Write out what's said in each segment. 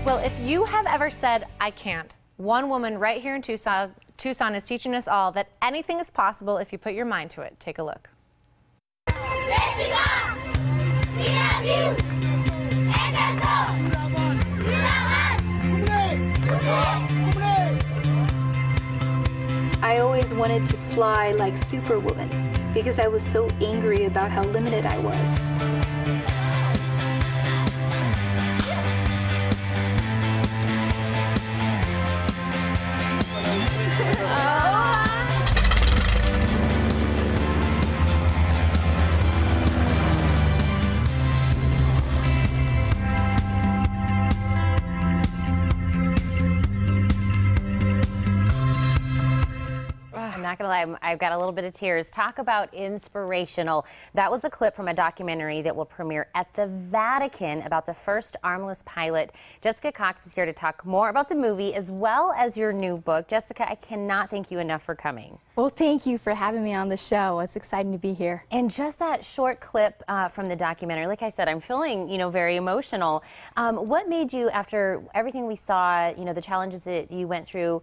Well, if you have ever said, I can't, one woman right here in Tucson is teaching us all that anything is possible if you put your mind to it. Take a look. Jessica, we love you, and that's all. You love us. I always wanted to fly like Superwoman because I was so angry about how limited I was. I'm not gonna lie, I've got a little bit of tears. Talk about inspirational. That was a clip from a documentary that will premiere at the Vatican about the first armless pilot. Jessica Cox is here to talk more about the movie as well as your new book. Jessica, I cannot thank you enough for coming. Well, thank you for having me on the show. It's exciting to be here. And just that short clip from the documentary, like I said, I'm feeling, very emotional. What made you, after everything we saw, the challenges that you went through,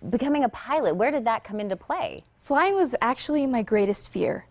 becoming a pilot, where did that come into play? Flying was actually my greatest fear.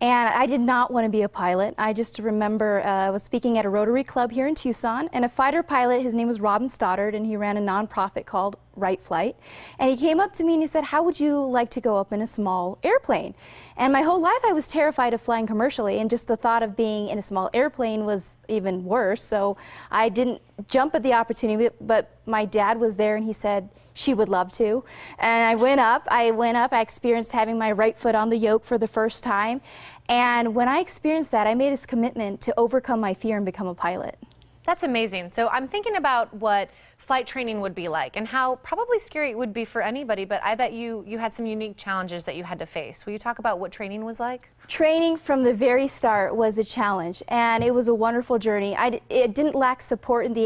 And I did not want to be a pilot. I just remember I was speaking at a Rotary Club here in Tucson, and a fighter pilot, his name was Robin Stoddard, and he ran a nonprofit called Right Flight. And he came up to me and he said, how would you like to go up in a small airplane? And my whole life I was terrified of flying commercially, and just the thought of being in a small airplane was even worse. So I didn't jump at the opportunity, but my dad was there and he said, she would love to. And I went up, I experienced having my right foot on the yoke for the first time. And when I experienced that, I made this commitment to overcome my fear and become a pilot. That's amazing. So I'm thinking about what flight training would be like and how probably scary it would be for anybody, but I bet you had some unique challenges that you had to face. Will you talk about what training was like? Training from the very start was a challenge, and it was a wonderful journey. It didn't lack support in the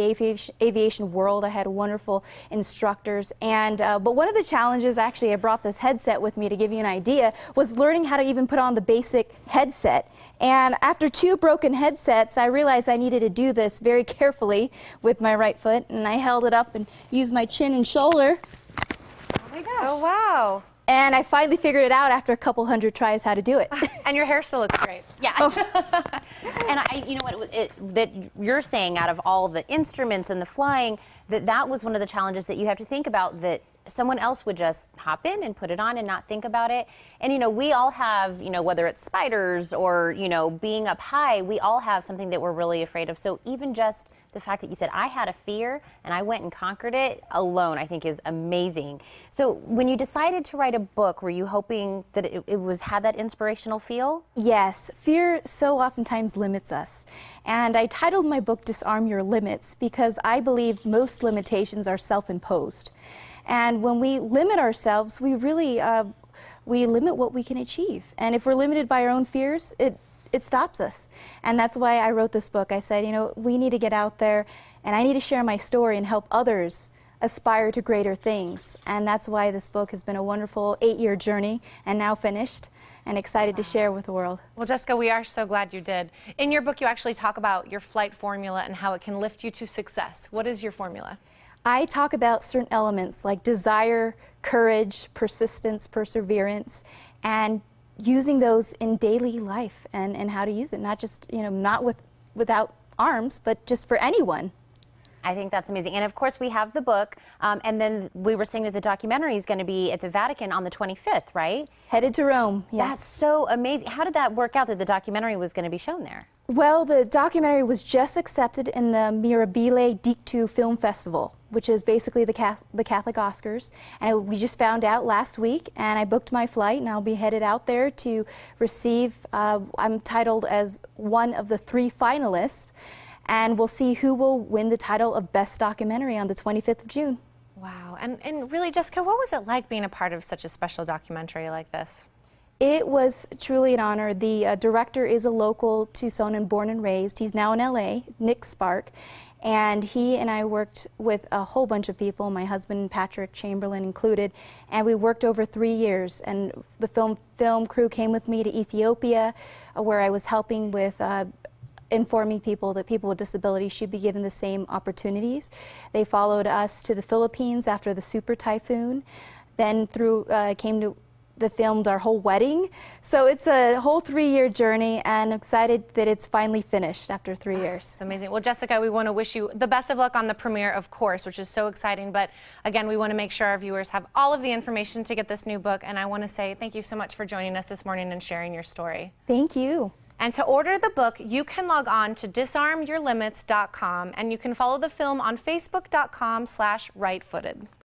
aviation world. I had wonderful instructors, and but one of the challenges, actually I brought this headset with me to give you an idea, was learning how to even put on the basic headset. And after 2 broken headsets, I realized I needed to do this very carefully with my right foot, and I held it up and used my chin and shoulder. Oh my gosh. Oh wow. And I finally figured it out after a couple hundred tries how to do it. And your hair still looks great. Yeah. And you know what, that you're saying, out of all the instruments and the flying, that was one of the challenges that you have to think about, that someone else would just hop in and put it on and not think about it. And we all have, whether it's spiders or, being up high, we all have something that we're really afraid of. So even just the fact that you said, I had a fear and I went and conquered it alone, I think is amazing. So when you decided to write a book, were you hoping that it had that inspirational feel? Yes. Fear so oftentimes limits us. And I titled my book Disarm Your Limits because I believe most limitations are self-imposed. And when we limit ourselves, we really we limit what we can achieve. And if we're limited by our own fears, it stops us. And that's why I wrote this book. I said, we need to get out there, and I need to share my story and help others aspire to greater things. And that's why this book has been a wonderful 8-year journey, and now finished, and excited to share with the world. Well, Jessica, we are so glad you did. In your book, you actually talk about your flight formula and how it can lift you to success. What is your formula? I talk about certain elements like desire, courage, persistence, perseverance, and using those in daily life, and how to use it, not just, not without arms, but just for anyone. I think that's amazing. And of course, we have the book, and then we were saying that the documentary is going to be at the Vatican on the 25th, right? Headed to Rome, yes. That's so amazing. How did that work out that the documentary was going to be shown there? Well, the documentary was just accepted in the Mirabile Dictu Film Festival, which is basically the Catholic Oscars. And we just found out last week, and I booked my flight, and I'll be headed out there to receive, I'm titled as one of the 3 finalists, and we'll see who will win the title of Best Documentary on the 25th of June. Wow. And really, Jessica, what was it like being a part of such a special documentary like this? It was truly an honor. The director is a local Tucsonan, born and raised. He's now in LA, Nick Spark. And he and I worked with a whole bunch of people, my husband Patrick Chamberlain included, and we worked over 3 years. And the film crew came with me to Ethiopia, where I was helping with informing people that people with disabilities should be given the same opportunities. They followed us to the Philippines after the super typhoon, then they filmed our whole wedding. So it's a whole 3-year journey, and I'm excited that it's finally finished after 3 years. It's amazing. Well, Jessica, we want to wish you the best of luck on the premiere, of course, which is so exciting. But again, we want to make sure our viewers have all of the information to get this new book. And I want to say thank you so much for joining us this morning and sharing your story. Thank you. And to order the book, you can log on to disarmyourlimits.com, and you can follow the film on facebook.com/rightfooted.